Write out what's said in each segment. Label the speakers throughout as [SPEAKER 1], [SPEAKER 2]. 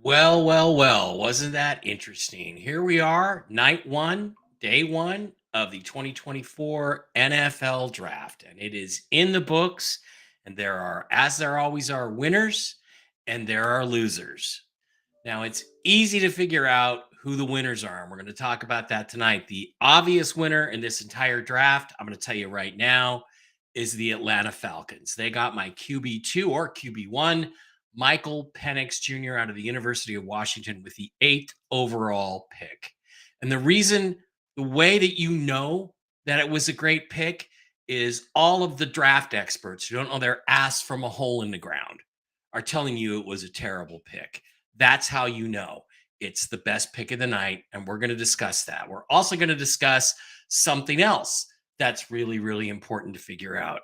[SPEAKER 1] Well, wasn't that interesting? Here we are, night one, day one of the 2024 NFL draft, and it is in the books. And there are, as there always are, winners and there are losers. Now, it's easy to figure out who the winners are, and we're going to talk about that tonight. The obvious winner in this entire draft, I'm going to tell you right now, is the Atlanta Falcons. They got my QB2 or QB1, Michael Penix Jr. out of the University of Washington with the eighth overall pick. And the way that you know that it was a great pick is all of the draft experts who don't know their ass from a hole in the ground are telling you it was a terrible pick. That's how you know it's the best pick of the night. And we're going to discuss that. We're also going to discuss something else that's really, really important to figure out.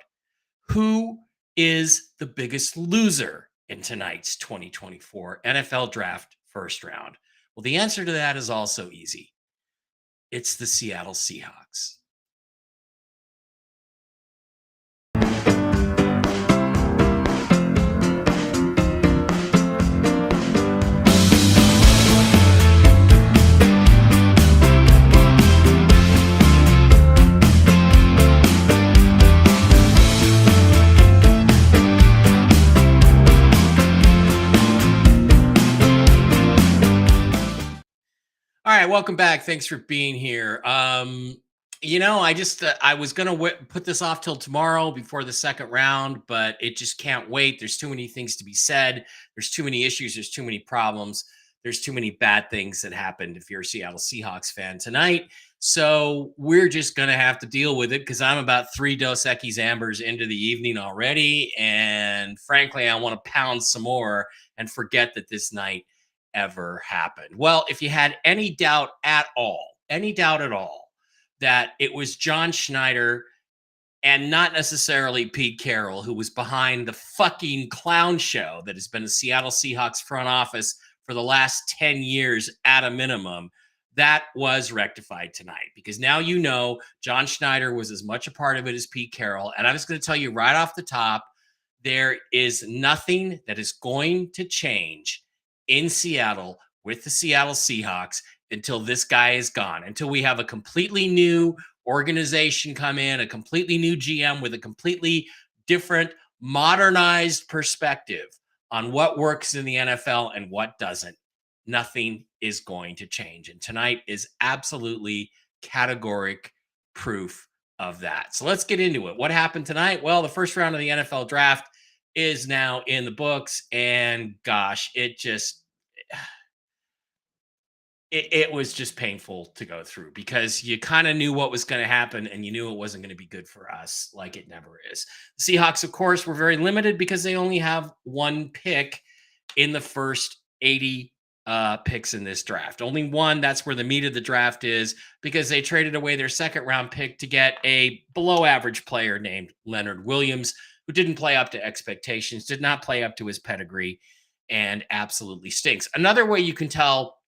[SPEAKER 1] Who is the biggest loser in tonight's 2024 NFL draft first round? Well, the answer to that is also easy. It's the Seattle Seahawks. All right, welcome back. Thanks for being here. I was gonna put this off till tomorrow before the second round, but it just can't wait. There's too many things to be said. There's too many issues. There's too many problems. There's too many bad things that happened if you're a Seattle Seahawks fan tonight. So we're just gonna have to deal with it because I'm about three Dos Equis Ambers into the evening already, and frankly, I want to pound some more and forget that this night ever happened. Well, if you had any doubt at all, that it was John Schneider and not necessarily Pete Carroll who was behind the fucking clown show that has been the Seattle Seahawks front office for the last 10 years at a minimum, that was rectified tonight because now you know John Schneider was as much a part of it as Pete Carroll. And I'm just going to tell you right off the top, there is nothing that is going to change in Seattle with the Seattle Seahawks until this guy is gone, until we have a completely new organization come in, a completely new GM with a completely different, modernized perspective on what works in the NFL and what doesn't. Nothing is going to change. And tonight is absolutely categoric proof of that. So let's get into it. What happened tonight? Well, the first round of the NFL draft is now in the books. And gosh, it was just painful to go through because you kind of knew what was going to happen and you knew it wasn't going to be good for us like it never is. The Seahawks, of course, were very limited because they only have one pick in the first 80 picks in this draft. Only one. That's where the meat of the draft is because they traded away their second round pick to get a below average player named Leonard Williams, who didn't play up to expectations, did not play up to his pedigree, and absolutely stinks. Another way you can tell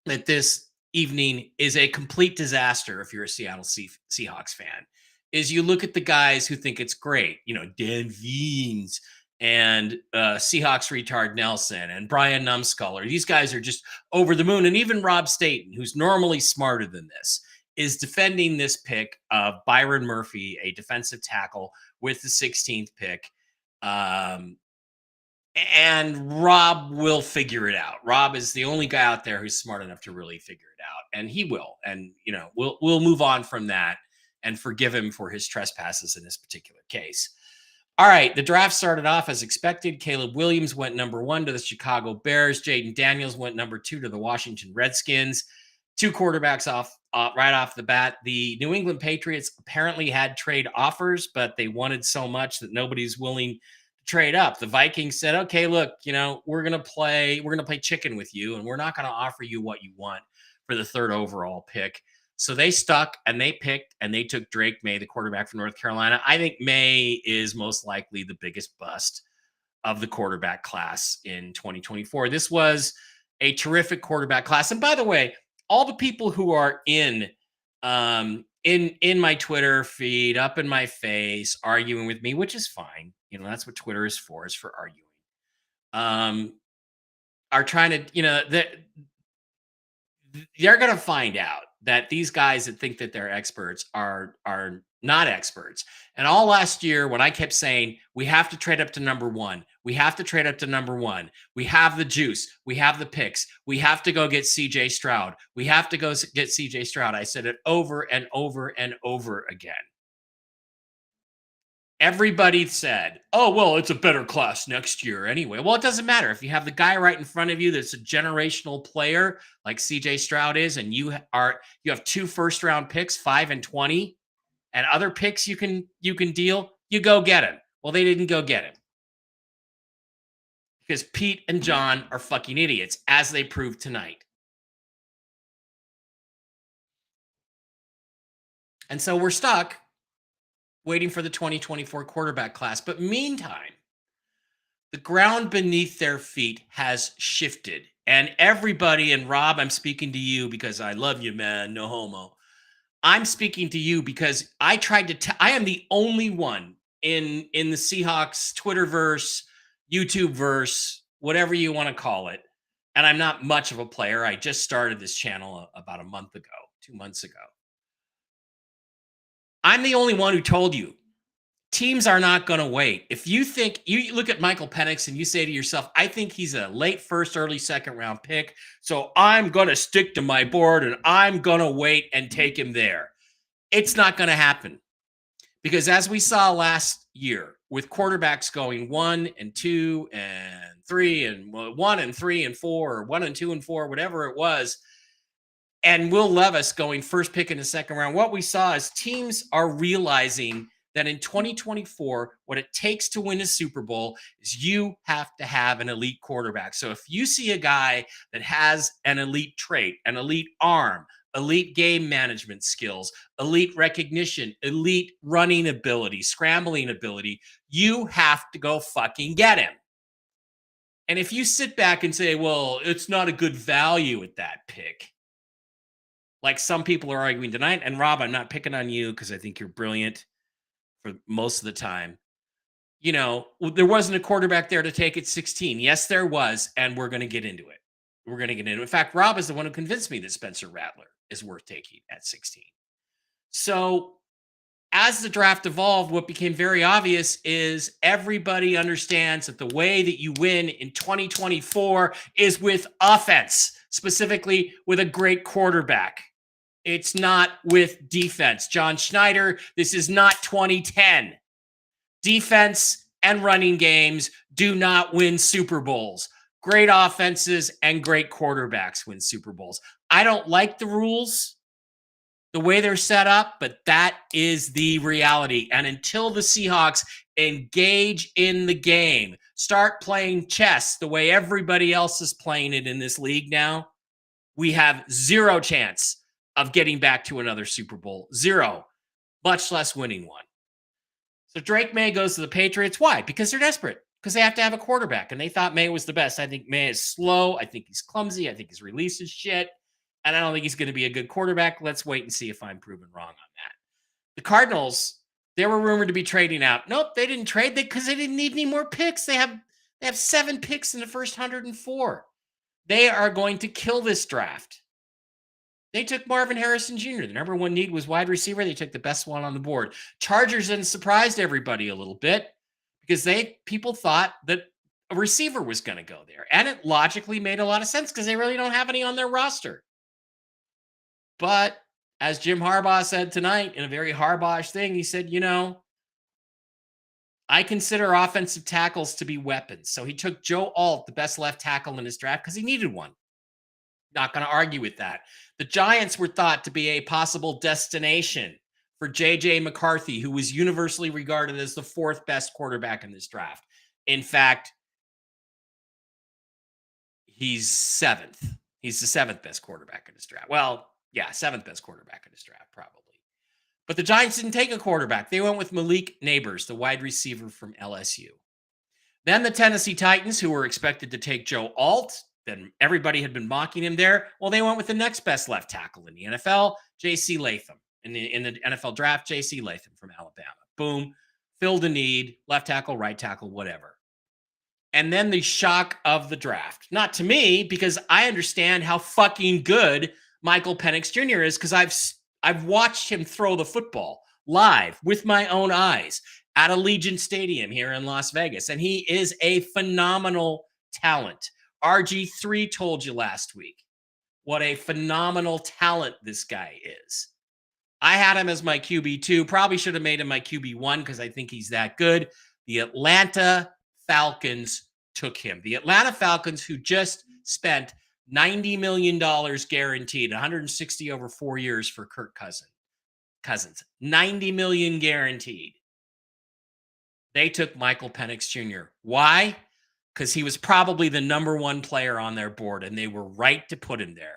[SPEAKER 1] that this evening is a complete disaster if you're a Seattle Seahawks fan is you look at the guys who think it's great, Dan Veens and Seahawks retard Nelson and Brian Numskull. These guys are just over the moon. And even Rob Staten, who's normally smarter than this, is defending this pick of Byron Murphy, a defensive tackle with the 16th pick. And Rob will figure it out. Rob is the only guy out there who's smart enough to really figure it out, and he will. And we'll move on from that and forgive him for his trespasses in this particular case. All right, the draft started off as expected. Caleb Williams went number 1 to the Chicago Bears. Jaden Daniels went number 2 to the Washington Redskins. Two quarterbacks right off the bat. The New England Patriots apparently had trade offers, but they wanted so much that nobody's willing trade up. The Vikings said, okay, look, we're going to play chicken with you, and we're not going to offer you what you want for the third overall pick. So they stuck and they picked and they took Drake May, the quarterback from North Carolina. I think May is most likely the biggest bust of the quarterback class in 2024. This was a terrific quarterback class. And by the way, all the people who are in my Twitter feed, up in my face, arguing with me, which is fine. That's what Twitter is for arguing. are trying to, they're going to find out that these guys that think that they're experts are not experts. And all last year, when I kept saying we have to trade up to number one, we have to trade up to number one, we have the juice, we have the picks, we have to go get CJ Stroud, we have to go get CJ Stroud. I said it over and over and over again. Everybody said, "Oh, well, it's a better class next year anyway." Well, it doesn't matter if you have the guy right in front of you that's a generational player like CJ Stroud is, and you have two first round picks, 5 and 20, and other picks you can deal. You go get him. Well, they didn't go get him because Pete and John are fucking idiots, as they proved tonight. And so we're stuck waiting for the 2024 quarterback class. But meantime, the ground beneath their feet has shifted. And everybody, and Rob, I'm speaking to you because I love you, man. No homo. I'm speaking to you because I tried to I am the only one in the Seahawks Twitterverse, YouTube verse, whatever you want to call it. And I'm not much of a player. I just started this channel about a month ago, 2 months ago. I'm the only one who told you teams are not going to wait. If you think you look at Michael Penix and you say to yourself, I think he's a late first, early second round pick. So I'm going to stick to my board and I'm going to wait and take him there. It's not going to happen because as we saw last year with quarterbacks going 1 and 2 and 3 and 1 and 3 and 4 or 1 and 2 and 4, whatever it was, and Will Levis going first pick in the second round, what we saw is teams are realizing that in 2024, what it takes to win a Super Bowl is you have to have an elite quarterback. So if you see a guy that has an elite trait, an elite arm, elite game management skills, elite recognition, elite running ability, scrambling ability, you have to go fucking get him. And if you sit back and say, well, it's not a good value at that pick, like some people are arguing tonight, and Rob, I'm not picking on you because I think you're brilliant for most of the time. There wasn't a quarterback there to take at 16. Yes, there was, and we're going to get into it. We're going to get into it. In fact, Rob is the one who convinced me that Spencer Rattler is worth taking at 16. So as the draft evolved, what became very obvious is everybody understands that the way that you win in 2024 is with offense, specifically with a great quarterback. It's not with defense. John Schneider, this is not 2010. Defense and running games do not win Super Bowls. Great offenses and great quarterbacks win Super Bowls. I don't like the rules, the way they're set up, but that is the reality. And until the Seahawks engage in the game, start playing chess the way everybody else is playing it in this league now, we have zero chance of getting back to another Super Bowl. Zero, much less winning one. So Drake May goes to the Patriots. Why? Because they're desperate. Because they have to have a quarterback. And they thought May was the best. I think May is slow. I think he's clumsy. I think his release is shit. And I don't think he's going to be a good quarterback. Let's wait and see if I'm proven wrong on that. The Cardinals, they were rumored to be trading out. Nope, they didn't trade because they didn't need any more picks. They have 7 picks in the first 104. They are going to kill this draft. They took Marvin Harrison Jr. The number one need was wide receiver. They took the best one on the board. Chargers then surprised everybody a little bit because people thought that a receiver was going to go there. And it logically made a lot of sense because they really don't have any on their roster. But as Jim Harbaugh said tonight in a very Harbaugh-ish thing, he said, I consider offensive tackles to be weapons. So he took Joe Alt, the best left tackle in his draft, because he needed one. Not going to argue with that. The Giants were thought to be a possible destination for J.J. McCarthy, who was universally regarded as the 4th best quarterback in this draft. In fact, he's 7th. He's the 7th best quarterback in this draft. Well, yeah, 7th best quarterback in this draft, probably. But the Giants didn't take a quarterback. They went with Malik Neighbors, the wide receiver from LSU. Then the Tennessee Titans, who were expected to take Joe Alt, then everybody had been mocking him there. Well, they went with the next best left tackle in the NFL, J.C. Latham. In the NFL draft, J.C. Latham from Alabama. Boom. Filled a need, left tackle, right tackle, whatever. And then the shock of the draft. Not to me, because I understand how fucking good Michael Penix Jr. is, because I've watched him throw the football live with my own eyes at Allegiant Stadium here in Las Vegas. And he is a phenomenal talent. RG3 told you last week what a phenomenal talent this guy is. I had him as my QB2. Probably should have made him my QB1 because I think he's that good. The Atlanta Falcons took him. The Atlanta Falcons, who just spent $90 million guaranteed, 160 over 4 years for Kirk Cousins. 90 million guaranteed. They took Michael Penix Jr. Why? Because he was probably the number one player on their board, and they were right to put him there.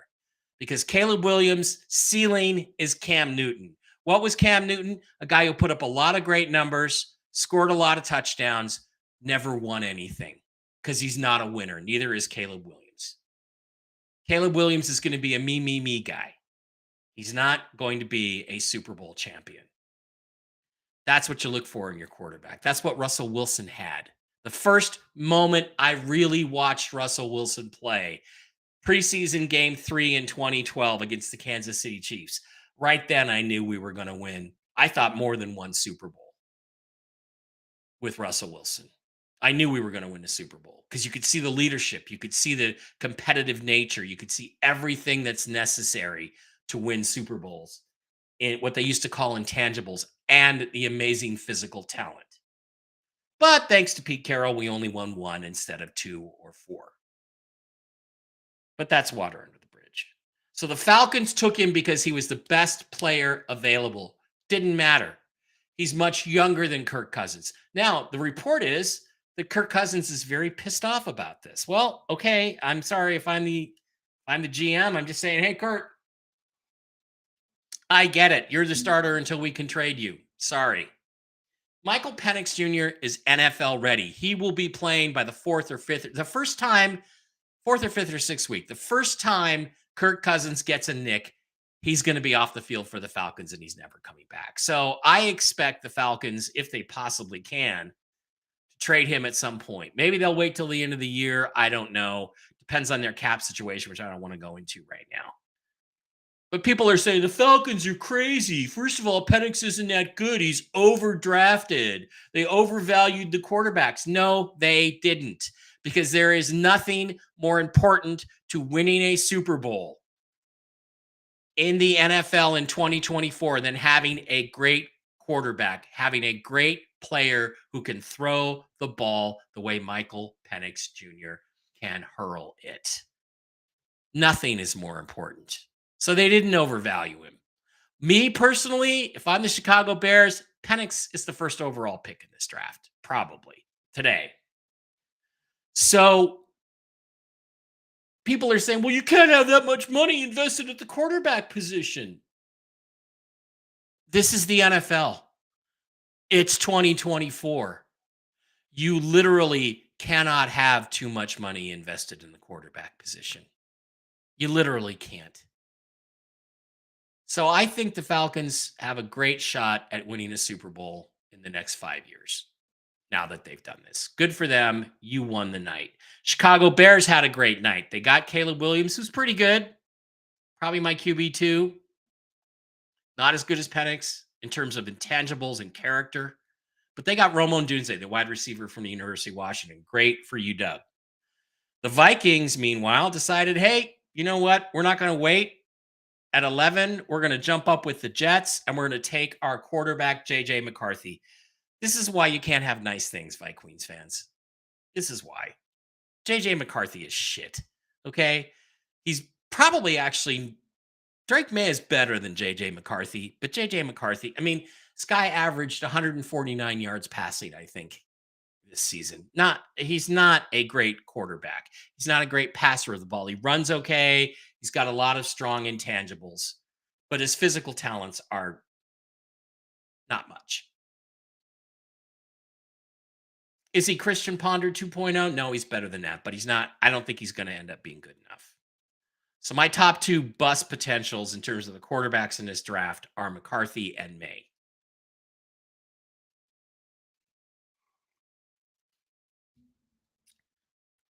[SPEAKER 1] Because Caleb Williams' ceiling is Cam Newton. What was Cam Newton? A guy who put up a lot of great numbers, scored a lot of touchdowns, never won anything because he's not a winner. Neither is Caleb Williams. Caleb Williams is going to be a me guy. He's not going to be a Super Bowl champion. That's what you look for in your quarterback. That's what Russell Wilson had. The first moment I really watched Russell Wilson play, preseason game 3 in 2012 against the Kansas City Chiefs. Right then, I knew we were going to win. I thought more than one Super Bowl with Russell Wilson. I knew we were going to win the Super Bowl because you could see the leadership. You could see the competitive nature. You could see everything that's necessary to win Super Bowls in what they used to call intangibles and the amazing physical talent. But thanks to Pete Carroll, we only won 1 instead of 2 or 4. But that's water under the bridge. So the Falcons took him because he was the best player available. Didn't matter. He's much younger than Kirk Cousins. Now, the report is that Kirk Cousins is very pissed off about this. Well, okay, I'm sorry if I'm the GM. I'm just saying, hey, Kirk, I get it. You're the starter until we can trade you. Sorry. Michael Penix Jr. is NFL ready. He will be playing by the 4th or 5th. The first time, 4th or 5th or 6th week, the first time Kirk Cousins gets a nick, he's going to be off the field for the Falcons and he's never coming back. So I expect the Falcons, if they possibly can, to trade him at some point. Maybe they'll wait till the end of the year. I don't know. Depends on their cap situation, which I don't want to go into right now. But people are saying the Falcons are crazy. First of all, Penix isn't that good. He's overdrafted. They overvalued the quarterbacks. No, they didn't. Because there is nothing more important to winning a Super Bowl in the NFL in 2024 than having a great quarterback, having a great player who can throw the ball the way Michael Penix Jr. can hurl it. Nothing is more important. So they didn't overvalue him. Me personally, if I'm the Chicago Bears, Penix is the first overall pick in this draft, probably today. So people are saying, well, you can't have that much money invested at the quarterback position. This is the NFL. It's 2024. You literally cannot have too much money invested in the quarterback position. You literally can't. So I think the Falcons have a great shot at winning a Super Bowl in the next 5 years. Now that they've done this, good for them. You won the night. Chicago Bears had a great night. They got Caleb Williams, who's pretty good. Probably my QB2. Not as good as Penix in terms of intangibles and character. But they got Rome Odunze, the wide receiver from the University of Washington. Great for UW. The Vikings, meanwhile, decided, hey, you know what? We're not going to wait. At 11, we're going to jump up with the Jets, and we're going to take our quarterback, J.J. McCarthy. This is why you can't have nice things, Vikings fans. This is why. J.J. McCarthy is shit, okay? He's probably actually – Drake May is better than J.J. McCarthy, but J.J. McCarthy – I mean, this guy averaged 149 yards passing, I think, this season. He's not a great quarterback. He's not a great passer of the ball. He runs okay. He's got a lot of strong intangibles, but his physical talents are not much. Is he Christian Ponder 2.0? No, he's better than that, but he's not. I don't think he's going to end up being good enough. So my top 2 bust potentials in terms of the quarterbacks in this draft are McCarthy and May.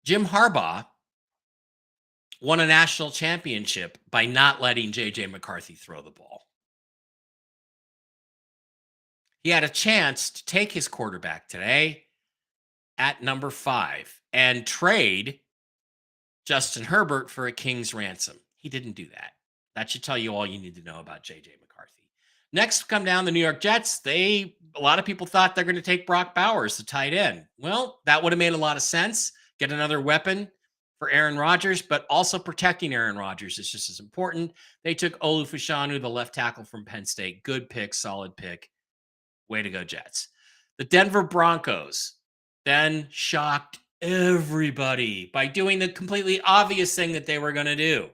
[SPEAKER 1] Jim Harbaugh won a national championship by not letting J.J. McCarthy throw the ball. He had a chance to take his quarterback today at number 5 and trade Justin Herbert for a king's ransom. He didn't do that. That should tell you all you need to know about J.J. McCarthy. Next come down the New York Jets. A lot of people thought they're going to take Brock Bowers, the tight end. Well, that would have made a lot of sense. Get another weapon for Aaron Rodgers, but also protecting Aaron Rodgers is just as important. They took Olu Fashanu, the left tackle from Penn State. Good pick, solid pick. Way to go, Jets. The Denver Broncos then shocked everybody by doing the completely obvious thing that they were going to do.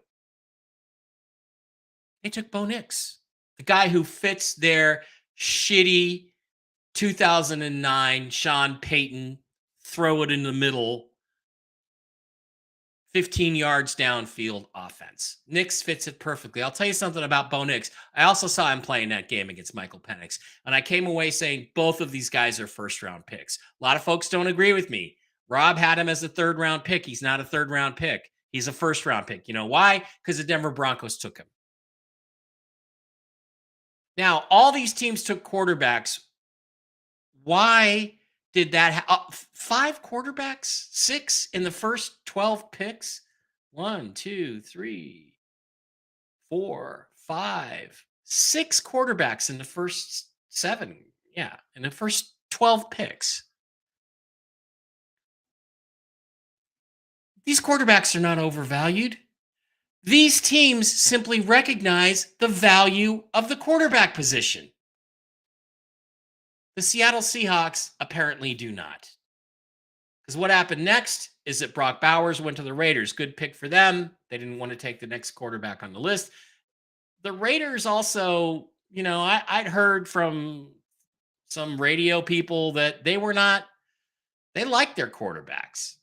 [SPEAKER 1] They took Bo Nix, the guy who fits their shitty 2009 Sean Payton, throw it in the middle, 15 yards downfield offense. Nix fits it perfectly. I'll tell you something about Bo Nix. I also saw him playing that game against Michael Penix, and I came away saying both of these guys are first-round picks. A lot of folks don't agree with me. Rob had him as a third-round pick. He's not a third-round pick. He's a first-round pick. You know why? Because the Denver Broncos took him. Now, all these teams took quarterbacks. Why did that 5 quarterbacks, 6 in the first 12 picks? 1, 2, 3, 4, 5, 6 quarterbacks in the first 7. Yeah, in the first 12 picks. These quarterbacks are not overvalued. These teams simply recognize the value of the quarterback position. The Seattle Seahawks apparently do not. Because what happened next is that Brock Bowers went to the Raiders. Good pick for them. They didn't want to take the next quarterback on the list. The Raiders also, I'd heard from some radio people that they liked their quarterbacks.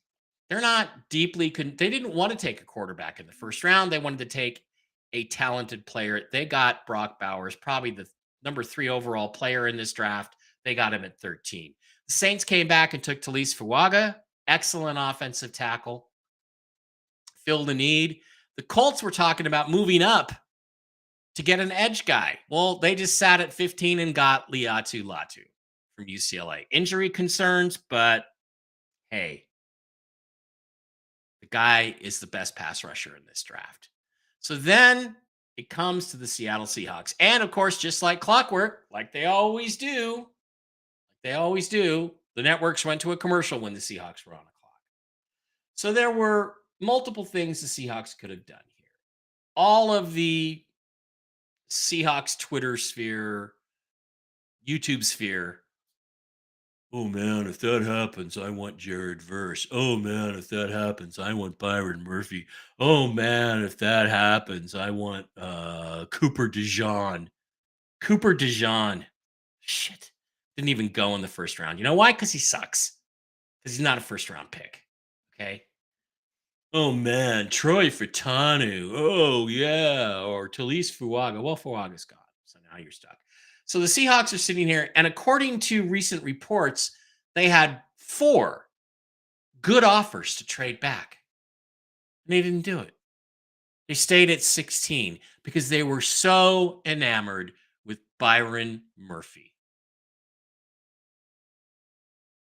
[SPEAKER 1] They're not they didn't want to take a quarterback in the first round. They wanted to take a talented player. They got Brock Bowers, probably the number 3 overall player in this draft. They got him at 13. The Saints came back and took Talise Fuaga, excellent offensive tackle, filled a need. The Colts were talking about moving up to get an edge guy. Well, they just sat at 15 and got Laiatu Latu from UCLA. Injury concerns, but hey, the guy is the best pass rusher in this draft. So then it comes to the Seattle Seahawks. And of course, just like clockwork, like they always do, the networks went to a commercial when the Seahawks were on a clock. So there were multiple things the Seahawks could have done here. All of the Seahawks Twitter sphere, YouTube sphere. Oh man, if that happens, I want Jared Verse. Oh man, if that happens, I want Byron Murphy. Oh man, if that happens, I want Cooper DeJean. Cooper DeJean. Shit. Didn't even go in the first round. You know why? Because he sucks. Because he's not a first round pick. Okay. Oh man, Troy Fautanu. Oh yeah. Or Talise Fuaga. Well, Fuaga's gone. So now you're stuck. So the Seahawks are sitting here, and according to recent reports, they had 4 good offers to trade back. And they didn't do it. They stayed at 16 because they were so enamored with Byron Murphy.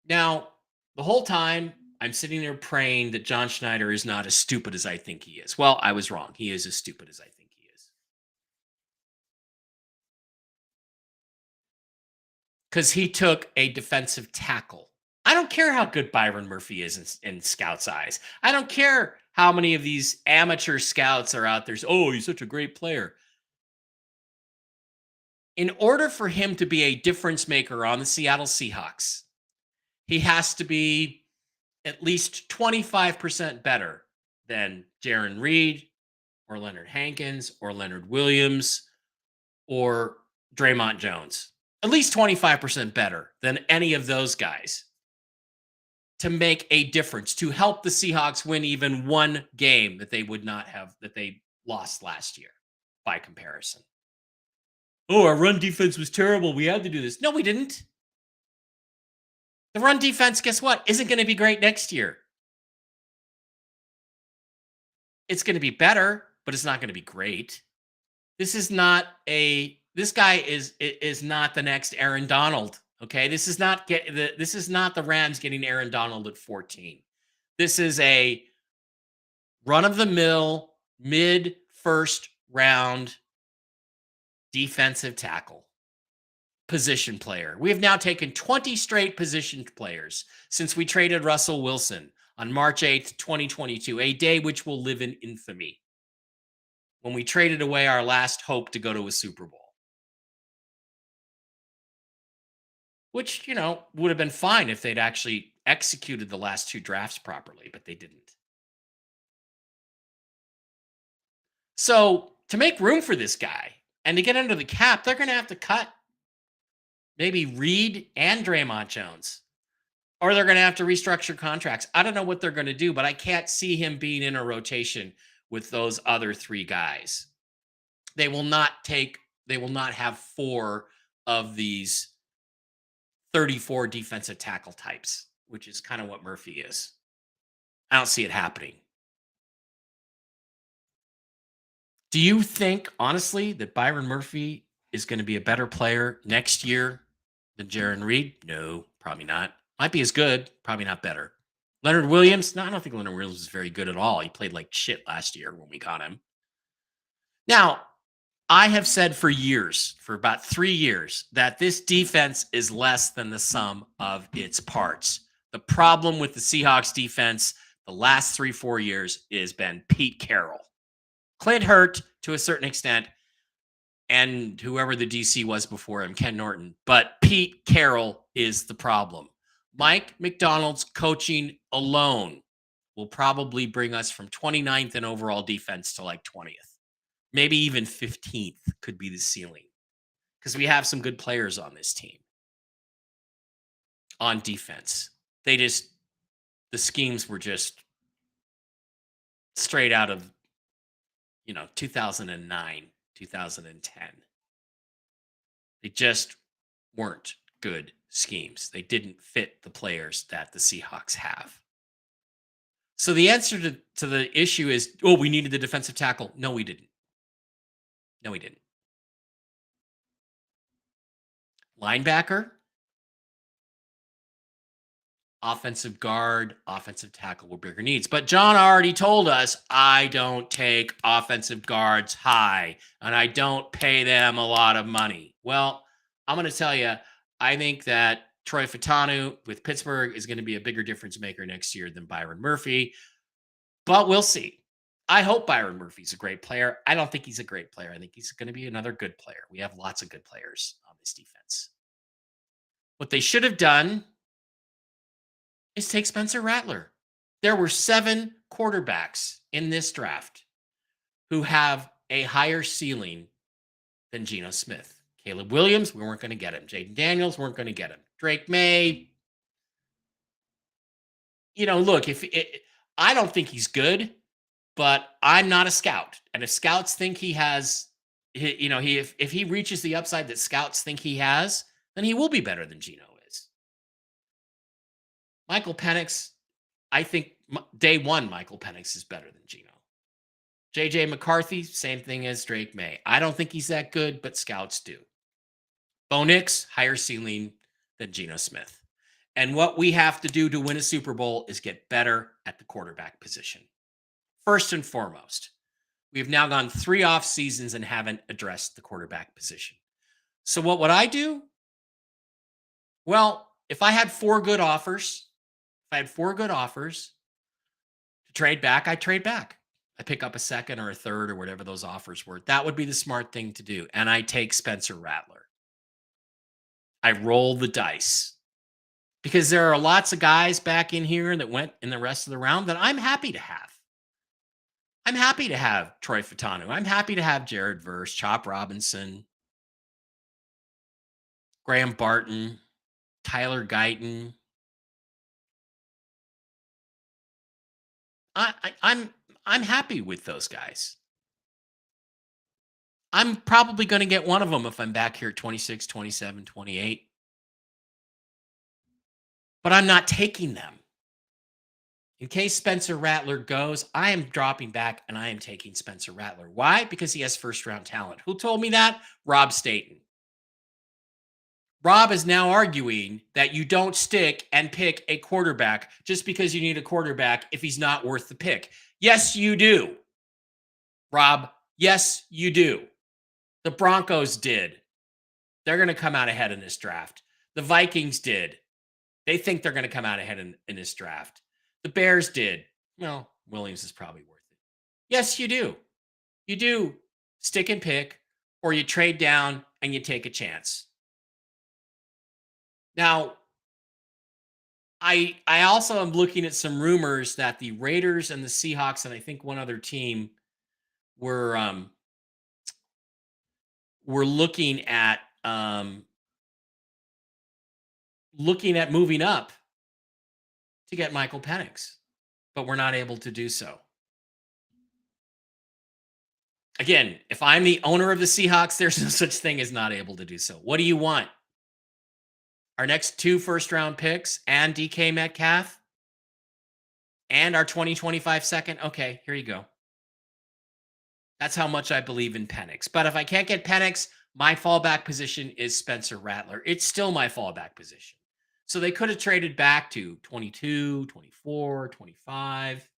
[SPEAKER 1] Now, the whole time, I'm sitting there praying that John Schneider is not as stupid as I think he is. Well, I was wrong. He is as stupid as I think he is. Because he took a defensive tackle. I don't care how good Byron Murphy is in scouts' eyes. I don't care how many of these amateur scouts are out there. Oh, he's such a great player. In order for him to be a difference maker on the Seattle Seahawks, he has to be at least 25% better than Jarran Reed or Leonard Hankins or Leonard Williams or Draymond Jones. At least 25% better than any of those guys to make a difference, to help the Seahawks win even one game that they would not have, that they lost last year by comparison. Oh, our run defense was terrible. We had to do this. No, we didn't. The run defense, guess what? Isn't going to be great next year. It's going to be better, but it's not going to be great. This guy is not the next Aaron Donald. Okay. This is not the Rams getting Aaron Donald at 14. This is a run of the mill mid first round defensive tackle position player. We have now taken 20 straight position players since we traded Russell Wilson on March 8th, 2022, a day which will live in infamy, when we traded away our last hope to go to a Super Bowl. Which, would have been fine if they'd actually executed the last two drafts properly, but they didn't. So, to make room for this guy and to get under the cap, they're going to have to cut maybe Reed and Draymond Jones, or they're going to have to restructure contracts. I don't know what they're going to do, but I can't see him being in a rotation with those other three guys. They will not have four of these 34 defensive tackle types, which is kind of what Murphy is. I don't see it happening. Do you think, honestly, that Byron Murphy is going to be a better player next year than Jarran Reed? No, probably not. Might be as good, probably not better. Leonard Williams? No, I don't think Leonard Williams is very good at all. He played like shit last year when we got him. Now, I have said for years, for about 3 years, that this defense is less than the sum of its parts. The problem with the Seahawks defense the last 3-4 years has been Pete Carroll. Clint Hurt to a certain extent, and whoever the DC was before him, Ken Norton. But Pete Carroll is the problem. Mike Macdonald's coaching alone will probably bring us from 29th in overall defense to like 20th. Maybe even 15th could be the ceiling, because we have some good players on this team on defense. The schemes were just straight out of 2009, 2010. They just weren't good schemes. They didn't fit the players that the Seahawks have. So the answer to the issue is, we needed the defensive tackle. No, we didn't. Linebacker, offensive guard, offensive tackle were bigger needs. But John already told us, I don't take offensive guards high, and I don't pay them a lot of money. Well, I'm going to tell you, I think that Troy Fautanu with Pittsburgh is going to be a bigger difference maker next year than Byron Murphy. But we'll see. I hope Byron Murphy's a great player. I don't think he's a great player. I think he's going to be another good player. We have lots of good players on this defense. What they should have done is take Spencer Rattler. There were 7 quarterbacks in this draft who have a higher ceiling than Geno Smith. Caleb Williams, we weren't going to get him. Jaden Daniels, weren't going to get him. Drake May. Look, I don't think he's good, but I'm not a scout. And if scouts think he has, if he reaches the upside that scouts think he has, then he will be better than Geno is. Michael Penix, I think day one, Michael Penix is better than Geno. J.J. McCarthy, same thing as Drake May. I don't think he's that good, but scouts do. Bo Nix, higher ceiling than Geno Smith. And what we have to do to win a Super Bowl is get better at the quarterback position. First and foremost, we have now gone 3 off seasons and haven't addressed the quarterback position. So what would I do? Well, if I had 4 good offers, to trade back, I'd trade back. I pick up a second or a third or whatever those offers were. That would be the smart thing to do. And I take Spencer Rattler. I roll the dice, because there are lots of guys back in here that went in the rest of the round that I'm happy to have. I'm happy to have Troy Fautanu. I'm happy to have Jared Verse, Chop Robinson, Graham Barton, Tyler Guyton. I'm happy with those guys. I'm probably going to get one of them if I'm back here at 26, 27, 28. But I'm not taking them. In case Spencer Rattler goes, I am dropping back and I am taking Spencer Rattler. Why? Because he has first round talent. Who told me that? Rob Staten. Rob is now arguing that you don't stick and pick a quarterback just because you need a quarterback if he's not worth the pick. Yes, you do. Rob, yes, you do. The Broncos did. They're going to come out ahead in this draft. The Vikings did. They think they're going to come out ahead in this draft. The Bears did. Well, Williams is probably worth it. Yes, you do. You do stick and pick, or you trade down and you take a chance. Now, I also am looking at some rumors that the Raiders and the Seahawks and I think one other team were looking at moving up to get Michael Penix, but we're not able to do so. Again, if I'm the owner of the Seahawks, there's no such thing as not able to do so. What do you want? Our next 2 first-round picks and DK Metcalf and our 2025 second? Okay, here you go. That's how much I believe in Penix. But if I can't get Penix, my fallback position is Spencer Rattler. It's still my fallback position. So they could have traded back to 22, 24, 25,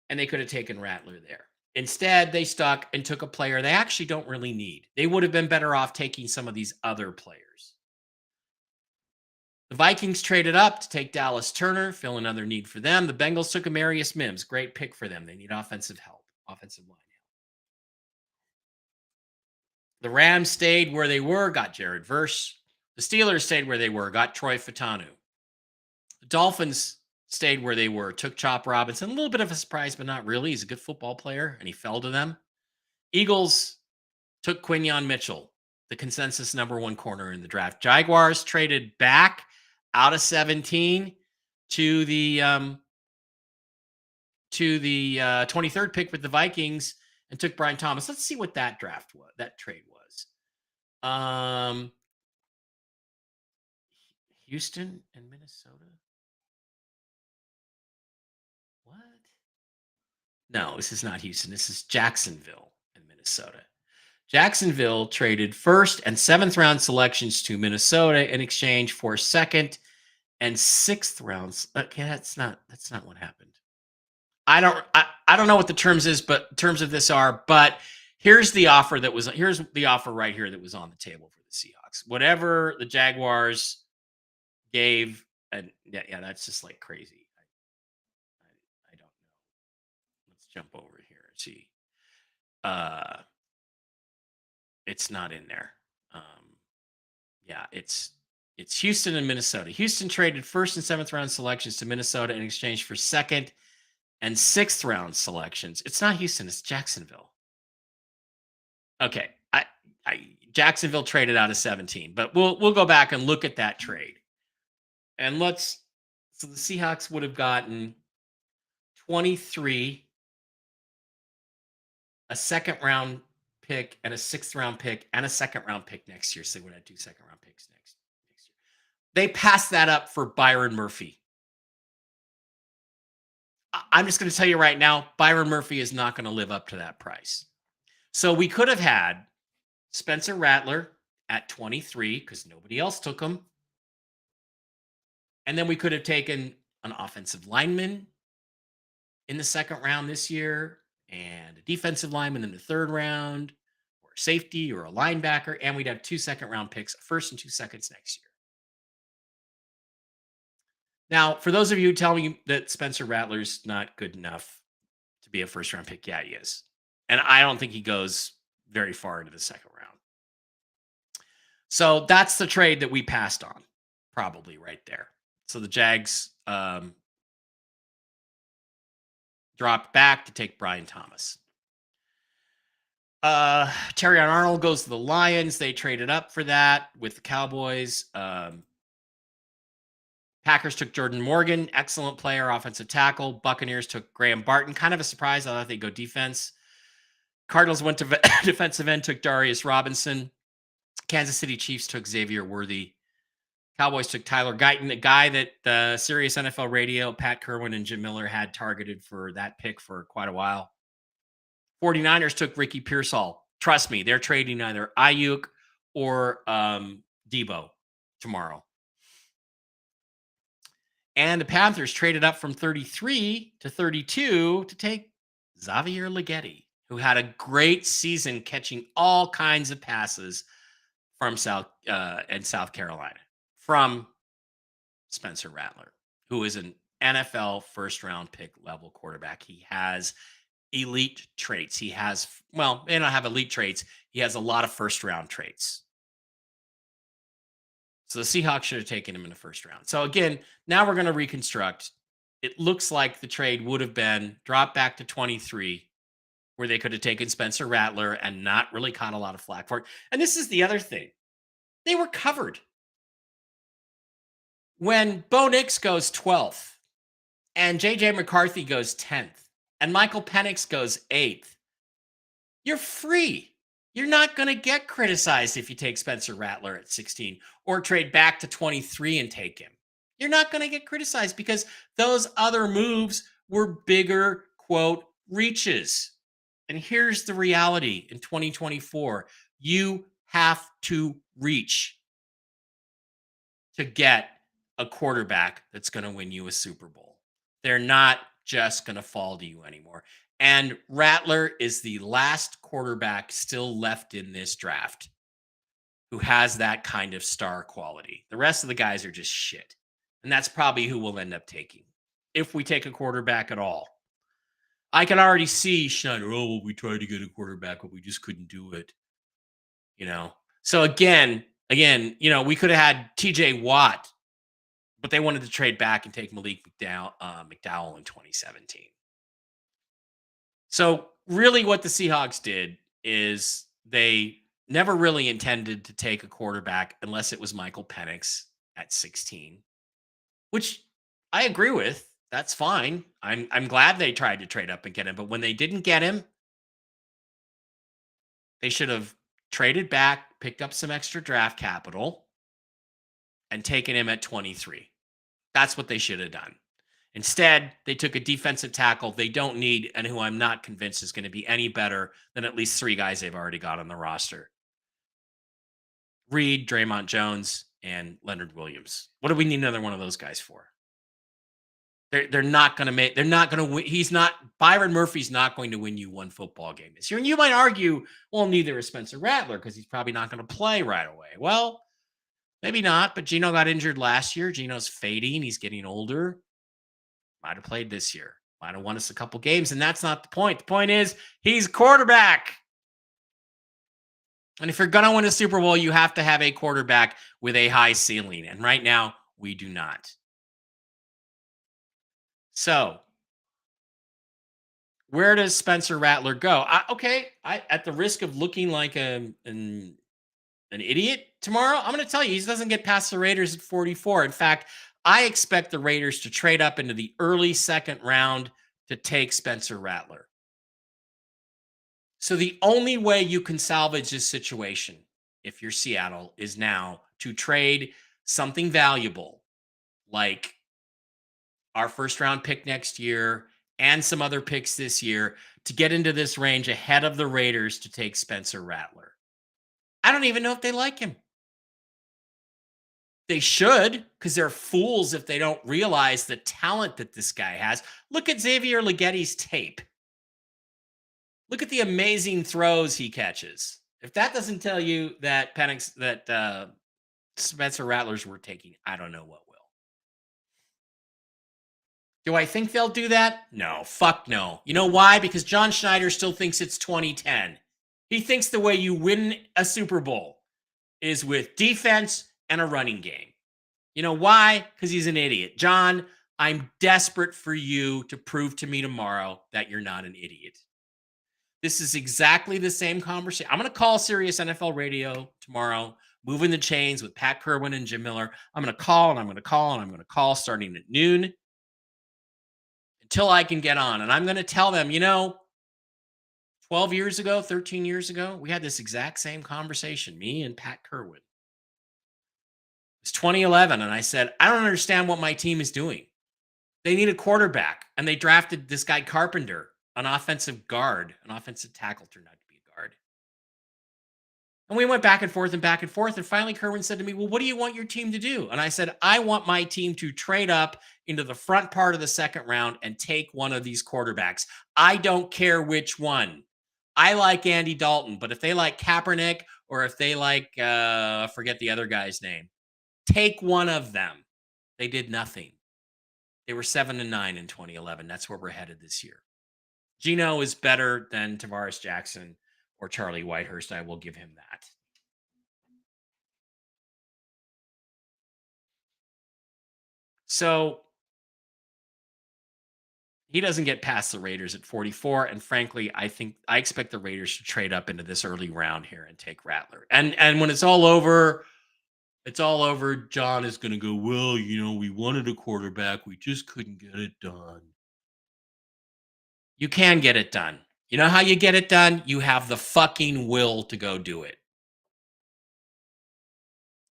[SPEAKER 1] and they could have taken Rattler there. Instead, they stuck and took a player they actually don't really need. They would have been better off taking some of these other players. The Vikings traded up to take Dallas Turner, fill another need for them. The Bengals took Amarius Mims. Great pick for them. They need offensive line help. The Rams stayed where they were, got Jared Verse. The Steelers stayed where they were, got Troy Fautanu. The Dolphins stayed where they were, took Chop Robinson. A little bit of a surprise, but not really. He's a good football player, and he fell to them. Eagles took Quinyon Mitchell, the consensus number 1 corner in the draft. Jaguars traded back out of 17 to the 23rd pick with the Vikings and took Brian Thomas. Let's see what that draft was. That trade was. Houston and Minnesota. What? No, this is not Houston. This is Jacksonville and Minnesota. Jacksonville traded 1st and 7th round selections to Minnesota in exchange for 2nd and 6th rounds. Okay, that's not what happened. I don't know what the terms are, but here's the offer right here that was on the table for the Seahawks. Whatever the Jaguars gave, and yeah, that's just like crazy. I don't know. Let's jump over here and see. It's not in there. Yeah, it's Houston and Minnesota. Houston traded 1st and 7th round selections to Minnesota in exchange for 2nd and 6th round selections. It's not Houston, it's Jacksonville. Okay, Jacksonville traded out of 17, but we'll go back and look at that trade. And so the Seahawks would have gotten 23, a 2nd round pick and a 6th round pick and a 2nd round pick next year. So they would have 2 2nd round picks next year. They passed that up for Byron Murphy. I'm just going to tell you right now, Byron Murphy is not going to live up to that price. So we could have had Spencer Rattler at 23 because nobody else took him. And then we could have taken an offensive lineman in the 2nd round this year and a defensive lineman in the 3rd round or a safety or a linebacker. And we'd have 2 2nd round picks, 1st and 2 seconds next year. Now, for those of you who tell me that Spencer Rattler's not good enough to be a 1st round pick, yeah, he is. And I don't think he goes very far into the 2nd round. So that's the trade that we passed on, probably right there. So the Jags dropped back to take Brian Thomas. Terrion Arnold goes to the Lions. They traded up for that with the Cowboys. Packers took Jordan Morgan, excellent player, offensive tackle. Buccaneers took Graham Barton, kind of a surprise. I thought they'd go defense. Cardinals went to defensive end, took Darius Robinson. Kansas City Chiefs took Xavier Worthy. Cowboys took Tyler Guyton, the guy that Sirius NFL Radio, Pat Kerwin and Jim Miller had targeted for that pick for quite a while. 49ers took Ricky Pearsall. Trust me, they're trading either Ayuk or Debo tomorrow. And the Panthers traded up from 33 to 32 to take Xavier Leggetti, who had a great season catching all kinds of passes from South Carolina from Spencer Rattler, who is an NFL first round pick level quarterback. He has elite traits. He has, well, may not have elite traits. He has a lot of first round traits. So the Seahawks should have taken him in the first round. So again, now we're going to reconstruct. It looks like the trade would have been dropped back to 23, where they could have taken Spencer Rattler and not really caught a lot of flack for it. And this is the other thing. They were covered. When Bo Nix goes 12th and JJ McCarthy goes 10th and Michael Penix goes 8th, you're free. You're not going to get criticized if you take Spencer Rattler at 16 or trade back to 23 and take him. You're not going to get criticized because those other moves were bigger, quote, reaches. And here's the reality in 2024. You have to reach to get a quarterback that's going to win you a Super Bowl. They're not just going to fall to you anymore. And Rattler is the last quarterback still left in this draft who has that kind of star quality. The rest of the guys are just shit. And that's probably who we'll end up taking if we take a quarterback at all. I can already see Schneider, oh, well, we tried to get a quarterback, but we just couldn't do it. So again, we could have had TJ Watt, but they wanted to trade back and take Malik McDowell in 2017. So really what the Seahawks did is they never really intended to take a quarterback unless it was Michael Penix at 16, which I agree with. That's fine. I'm glad they tried to trade up and get him, but when they didn't get him, they should have traded back, picked up some extra draft capital, and taken him at 23. That's what they should have done. Instead, they took a defensive tackle they don't need and who I'm not convinced is going to be any better than at least 3 guys they've already got on the roster. Reed, Draymond Jones, and Leonard Williams. What do we need another one of those guys for? They're not going to win. Byron Murphy's not going to win you one football game this year. And you might argue, well, neither is Spencer Rattler because he's probably not going to play right away. Well, maybe not, but Geno got injured last year. Geno's fading. He's getting older. Might have played this year. Might have won us a couple games, and that's not the point. The point is he's quarterback. And if you're going to win a Super Bowl, you have to have a quarterback with a high ceiling. And right now, we do not. So, where does Spencer Rattler go? At the risk of looking like an idiot tomorrow, I'm going to tell you, he doesn't get past the Raiders at 44. In fact, I expect the Raiders to trade up into the early second round to take Spencer Rattler. So the only way you can salvage this situation, if you're Seattle, is now to trade something valuable like our first round pick next year and some other picks this year to get into this range ahead of the Raiders to take Spencer Rattler. I don't even know if they like him. They should, because they're fools if they don't realize the talent that this guy has. Look at Xavier Leggetti's tape. Look at the amazing throws he catches. If that doesn't tell you that Spencer Rattler's worth taking, I don't know what will. Do I think they'll do that? No, fuck no. You know why? Because John Schneider still thinks it's 2010. He thinks the way you win a Super Bowl is with defense and a running game. You know why? Because he's an idiot. John, I'm desperate for you to prove to me tomorrow that you're not an idiot. This is exactly the same conversation. I'm going to call Sirius NFL Radio tomorrow, Moving the Chains with Pat Kerwin and Jim Miller. I'm going to call and I'm going to call and I'm going to call starting at noon until I can get on. And I'm going to tell them, 12 years ago, 13 years ago, we had this exact same conversation, me and Pat Kerwin. It's 2011, and I said, I don't understand what my team is doing. They need a quarterback, and they drafted this guy Carpenter, an offensive guard, an offensive tackle turned out to be a guard. And we went back and forth and back and forth. And finally, Kerwin said to me, well, what do you want your team to do? And I said, I want my team to trade up into the front part of the second round and take one of these quarterbacks. I don't care which one. I like Andy Dalton, but if they like Kaepernick or if they like, forget the other guy's name, take one of them. They did nothing. They were 7-9 in 2011. That's where we're headed this year. Geno is better than Tavares Jackson or Charlie Whitehurst. I will give him that. So he doesn't get past the Raiders at 44. And frankly, I expect the Raiders to trade up into this early round here and take Rattler. And when it's all over, John is going to go, well, we wanted a quarterback. We just couldn't get it done. You can get it done. You know how you get it done? You have the fucking will to go do it.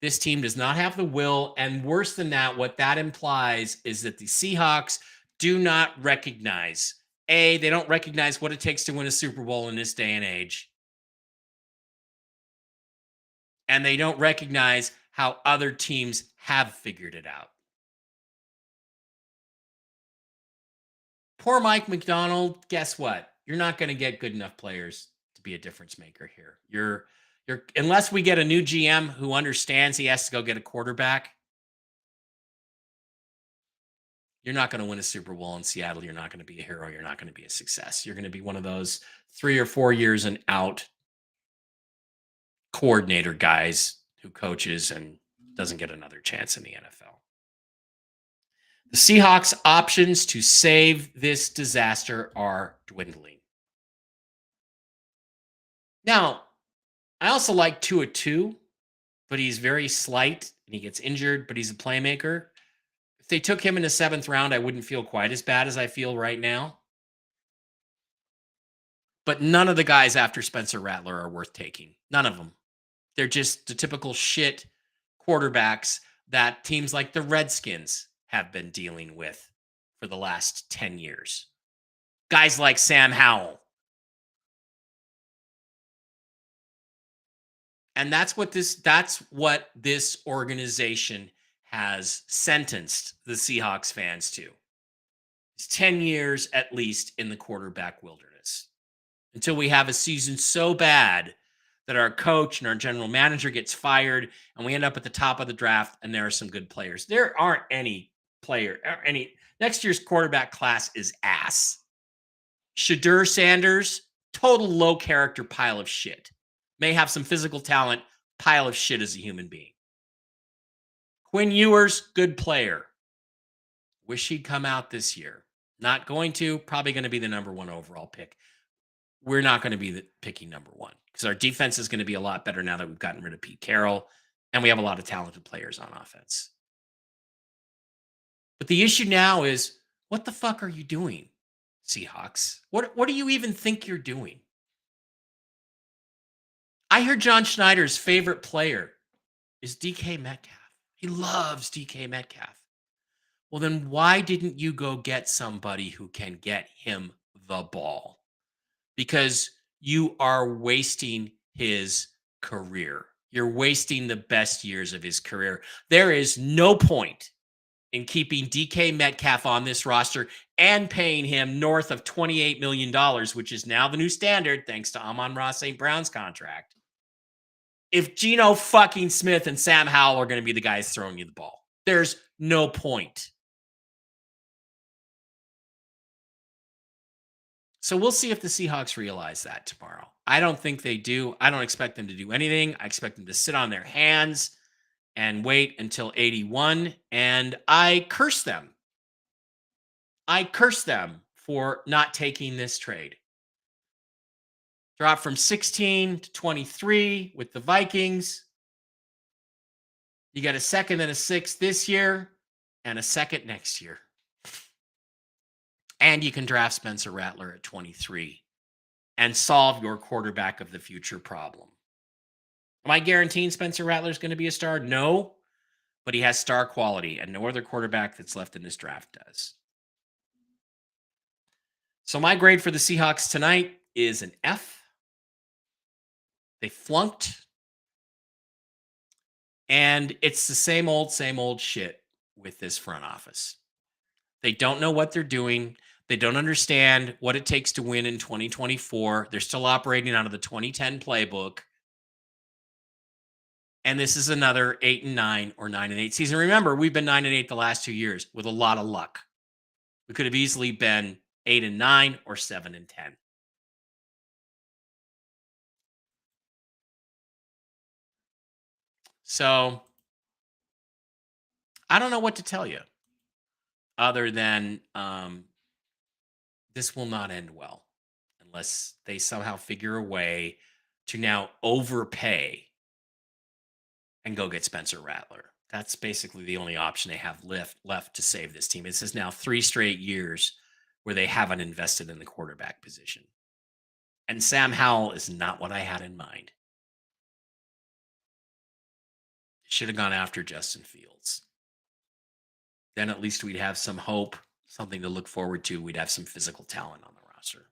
[SPEAKER 1] This team does not have the will. And worse than that, what that implies is that the Seahawks do not recognize, they don't recognize what it takes to win a Super Bowl in this day and age. And they don't recognize how other teams have figured it out. Poor Mike McDonald, guess what? You're not going to get good enough players to be a difference maker here. You're unless we get a new GM who understands he has to go get a quarterback, you're not going to win a Super Bowl in Seattle. You're not going to be a hero. You're not going to be a success. You're going to be one of those 3 or 4 years and out coordinator guys who coaches and doesn't get another chance in the NFL. The Seahawks' options to save this disaster are dwindling. Now, I also like Tua too, but he's very slight and he gets injured, but he's a playmaker. If they took him in the 7th round, I wouldn't feel quite as bad as I feel right now. But none of the guys after Spencer Rattler are worth taking. None of them. They're just the typical shit quarterbacks that teams like the Redskins have been dealing with for the last 10 years. Guys like Sam Howell. And that's what this organization has sentenced the Seahawks fans to. It's 10 years at least in the quarterback wilderness until we have a season so bad that our coach and our general manager gets fired and we end up at the top of the draft and there are some good players. There aren't any next year's quarterback class is ass. Shadur Sanders, total low character pile of shit. May have some physical talent, pile of shit as a human being. Quinn Ewers, good player. Wish he'd come out this year. Not going to, probably going to be the number 1 overall pick. We're not going to be picking number 1 because our defense is going to be a lot better now that we've gotten rid of Pete Carroll and we have a lot of talented players on offense. But the issue now is, what the fuck are you doing, Seahawks? What do you even think you're doing? I hear John Schneider's favorite player is DK Metcalf. He loves DK Metcalf. Well, then why didn't you go get somebody who can get him the ball? Because you are wasting his career. You're wasting the best years of his career. There is no point in keeping DK Metcalf on this roster and paying him north of $28 million, which is now the new standard thanks to Amon-Ra St. Brown's contract, if Geno fucking Smith and Sam Howell are going to be the guys throwing you the ball. There's no point. So we'll see if the Seahawks realize that tomorrow. I don't think they do. I don't expect them to do anything. I expect them to sit on their hands and wait until 81. And I curse them. I curse them for not taking this trade. Drop from 16 to 23 with the Vikings. You get a 2nd and a 6th this year and a 2nd next year. And you can draft Spencer Rattler at 23 and solve your quarterback of the future problem. Am I guaranteeing Spencer Rattler is going to be a star? No. but he has star quality, and no other quarterback that's left in this draft does. So my grade for the Seahawks tonight is an F. They flunked, and it's the same old shit with this front office. They don't know what they're doing. They don't understand what it takes to win in 2024. They're still operating out of the 2010 playbook. And this is another 8-9 or 9-8 season. Remember, we've been 9-8 the last 2 years with a lot of luck. We could have easily been 8-9 or 7-10. So I don't know what to tell you other than this will not end well unless they somehow figure a way to now overpay and go get Spencer Rattler. That's basically the only option they have left to save this team. This is now 3 straight years where they haven't invested in the quarterback position. And Sam Howell is not what I had in mind. Should have gone after Justin Fields. Then at least we'd have some hope, something to look forward to. We'd have some physical talent on the roster.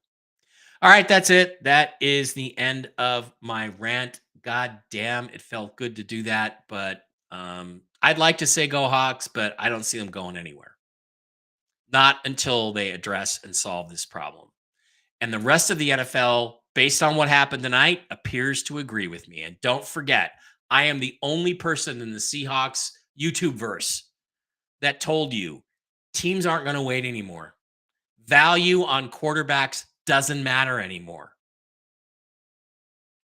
[SPEAKER 1] All right, that's it. That is the end of my rant. God damn, it felt good to do that. But I'd like to say go Hawks, but I don't see them going anywhere. Not until they address and solve this problem. And the rest of the NFL, based on what happened tonight, appears to agree with me. And don't forget, I am the only person in the Seahawks YouTube verse that told you teams aren't going to wait anymore. Value on quarterbacks doesn't matter anymore.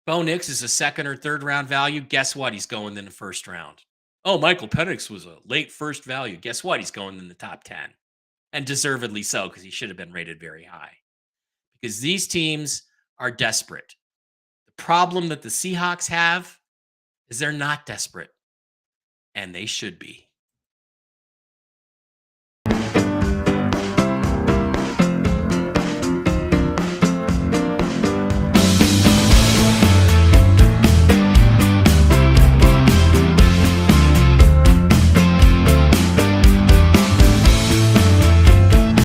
[SPEAKER 1] Bo Nix is a second or third round value. Guess what? He's going in the first round. Oh, Michael Penix was a late first value. Guess what? He's going in the top 10. And deservedly so, because he should have been rated very high. Because these teams are desperate. The problem that the Seahawks have is they're not desperate. And they should be.